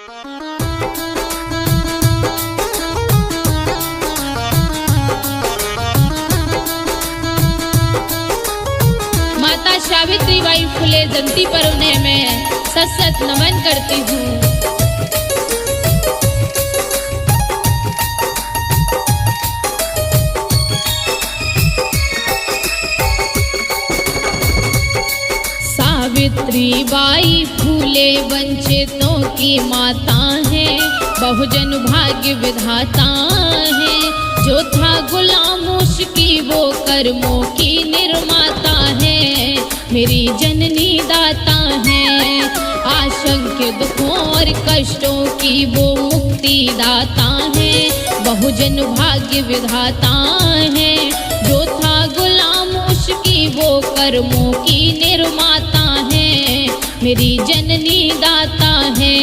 माता सावित्रीबाई फुले जयंती पर उन्हें मैं सत सत नमन करती हूँ। सावित्रीबाई फूले वंचितों की माता है, बहुजन भाग्य विधाता है। जो था गुलाम उसकी वो कर्मों की निर्माता है, मेरी जननी दाता है। आशंक्य दुखों और कष्टों की वो मुक्ति दाता है, बहुजन भाग्य विधाता है। जो था गुलाम उसकी वो कर्मों की निर्माता है, मेरी जननी दाता है।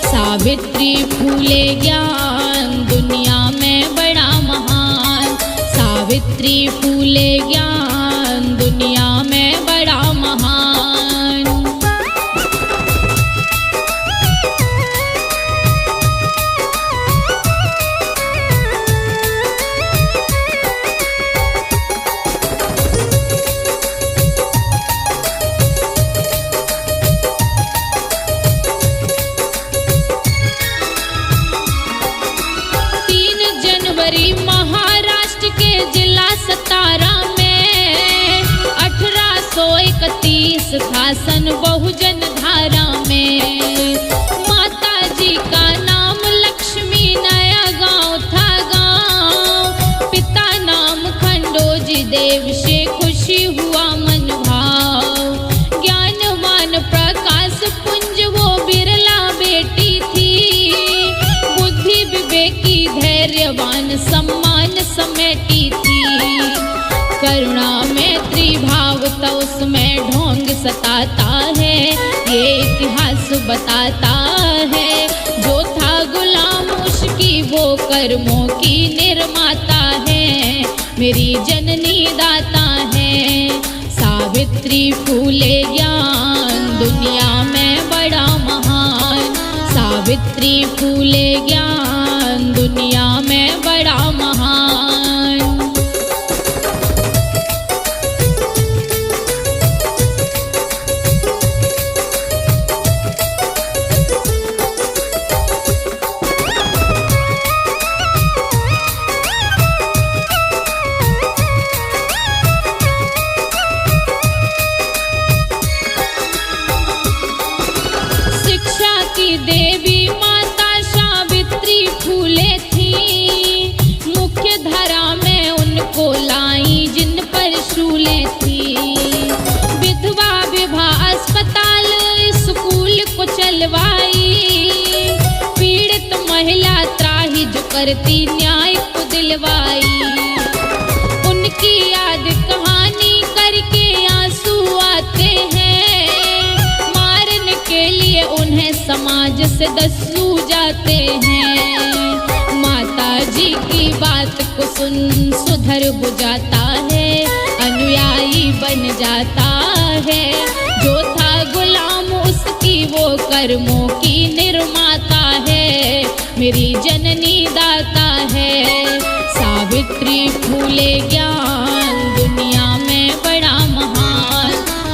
सावित्री फूले ज्ञान दुनिया में बड़ा महान, सावित्री फूले ज्ञान दुनिया में बड़ा महान। महाराष्ट्र के जिला सतारा में 1831 था सन बहुजन धारा में। माता जी का नाम लक्ष्मी, नया गांव था गांव। पिता नाम खंडोजी देव से खुशी हुआ मन भाव। ज्ञानवान प्रकाश पुंज वो बिरला बेटी थी, बुद्धि विवेकी धैर्यवान सम्मान समेटी थी। करुणा मैत्री भाव तो उसमें ढोंग सताता है, ये इतिहास बताता है। जो था गुलाम उसकी वो कर्मों की निर्माता है, मेरी जननी दाता है। सावित्री फूले ज्ञान दुनिया में बड़ा महान, सावित्री फूले ज्ञान दुनिया में बड़ा महान। शिक्षा की देवी माता सावित्री फूले थी, मुख्य धारा में उनको लाई जिन पर शूले थी। विधवा विवाह अस्पताल स्कूल को चलवाई, पीड़ित महिला त्राही जो करती न्याय को दिलवाई। उनकी याद कहानी करके आंसू आते हैं, मारने के लिए उन्हें समाज से दस्यु जाते हैं। माता जी की बात को सुन सुधर हो जाता है, अनुयायी बन जाता है। जो था गुलाम उसकी वो कर्मों की निर्माता है, मेरी जननी दाता है। सावित्री फूले ज्ञान दुनिया में बड़ा महान,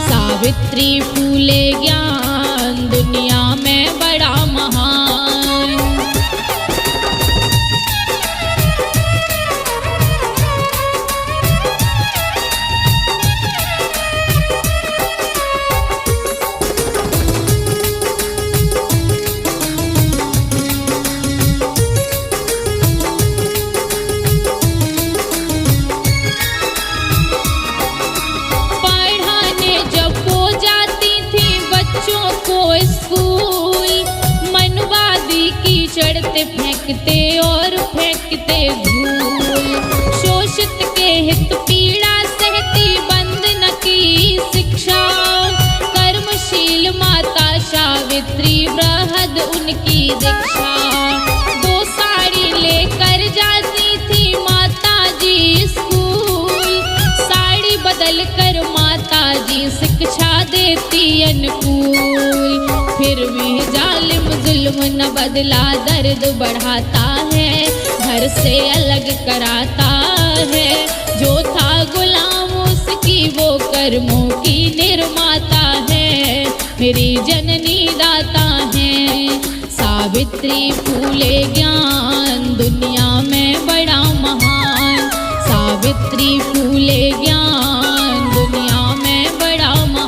सावित्री फूले ज्ञान दुनिया में बड़ा महान। चढ़ते फेंकते और फेंकते धूल, शोषित के हित पीड़ा सहती बंद न की शिक्षा। कर्मशील माता सावित्री बृहद उनकी दीक्षा। 2 साड़ी लेकर जाती थी माता जी स्कूल, साड़ी बदल कर माता जी शिक्षा देती अनुकूल। फिर भी जालिम जुल्म न बदला दर्द बढ़ाता है, घर से अलग कराता है। जो था गुलाम उसकी वो कर्मों की निर्माता है, मेरी जननी दाता है। सावित्री फूले ज्ञान दुनिया में बड़ा महान, सावित्री फूले ज्ञान दुनिया में बड़ा महान।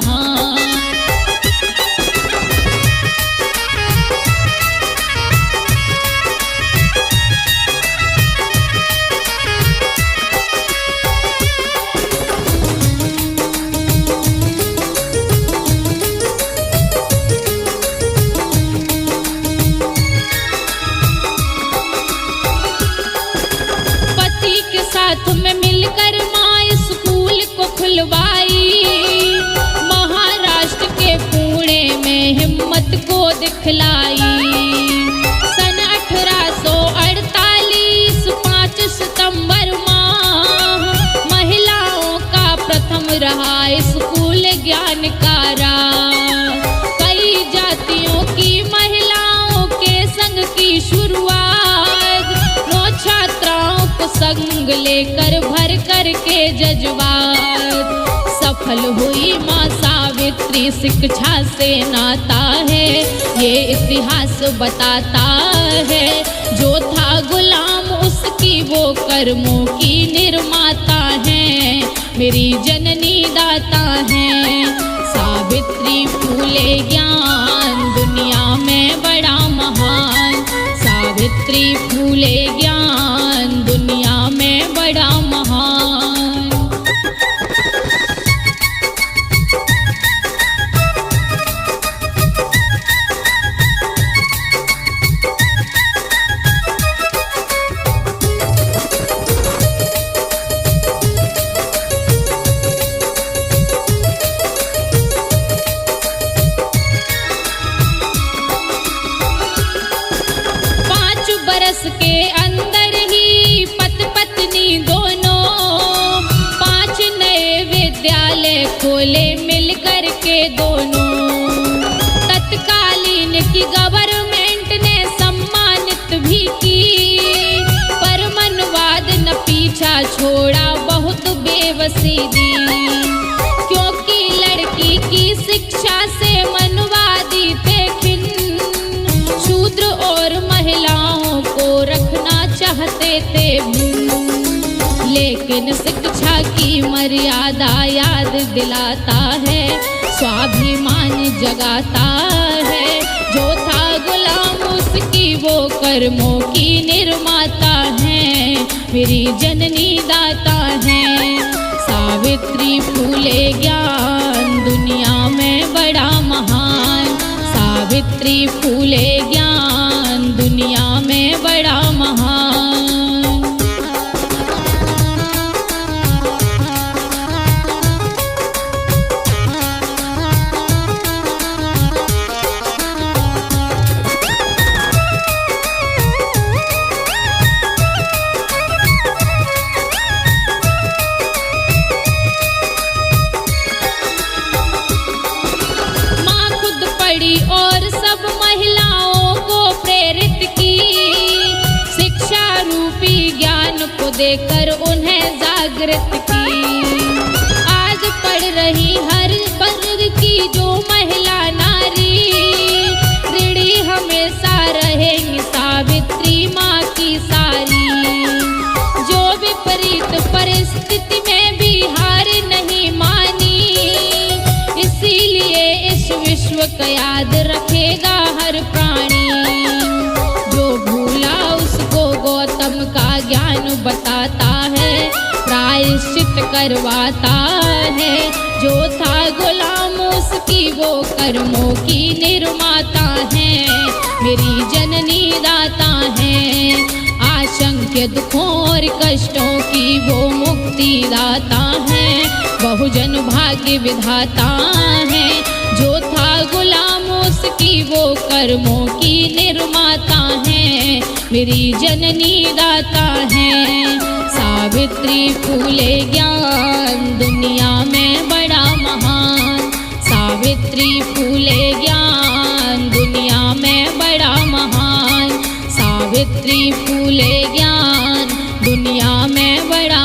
साथ में मिलकर माँ स्कूल को खुलवाई, महाराष्ट्र के पुणे में हिम्मत को दिखलाई। सन 1848 5 सितंबर माह महिलाओं का प्रथम रहा स्कूल ज्ञान का राह। कई जातियों की महिलाओं के संग की शुरुआत, 9 छात्राओं को संग लेकर भर कर के जज्बात। सफल हुई माँ सावित्री शिक्षा से नाता है, ये इतिहास बताता है। जो था गुलाम उसकी वो कर्मों की निर्माता है, मेरी जननी दाता है। सावित्री फूले ज्ञान दुनिया में बड़ा महान, सावित्री फूले ज्ञान दुनिया में बड़ा महान। के अंदर ही पति पत्नी दोनों 5 नए विद्यालय खोले मिलकर के दोनों। तत्कालीन की गवर्नमेंट ने सम्मानित भी की, पर मनवाद न पीछा छोड़ा, बहुत बेबसी दी। क्योंकि लड़की की शिक्षा से मनवादी थे खिन्न, शूद्र और महिलाओं को रखना चाहते थे। लेकिन शिक्षा की मर्यादा याद दिलाता है, स्वाभिमान जगाता है। जो था गुलाम उसकी वो कर्मों की निर्माता है, मेरी जननी दाता है। सावित्री फूले ज्ञान दुनिया में बड़ा महान, सावित्री फूले ज्ञान दुनिया में बड़ा महान। माँ खुद पढ़ी और सब महिलाओं को प्रेरित की, शिक्षा रूपी ज्ञान को देकर उन्हें जागृत की। आज पढ़ रही हर वर्ग की जो महिला नारी, ऋणी हमेशा रहेंगी सावित्री माँ की सारी। जो विपरीत परिस्थिति में भी हार नहीं मानी, इसीलिए इस विश्व का याद रखेगा हर प्राणी। जो भूला उसको गौतम का ज्ञान बताता है, प्रायश्चित करवाता है। जो था गुलाम उसकी वो कर्मों की निर्माता है, मेरी जननी दाता है। आशंक्य दुखों और कष्टों की वो मुक्ति दाता है, बहुजन भाग्य विधाता है। जो था गुलाम उसकी वो कर्मों की निर्माता है, मेरी जननी दाता है। सावित्री फूले ज्ञान दुनिया में बड़ा महान, सावित्री फूले ज्ञान दुनिया में बड़ा सावित्री फूले ज्ञान दुनिया में बड़ा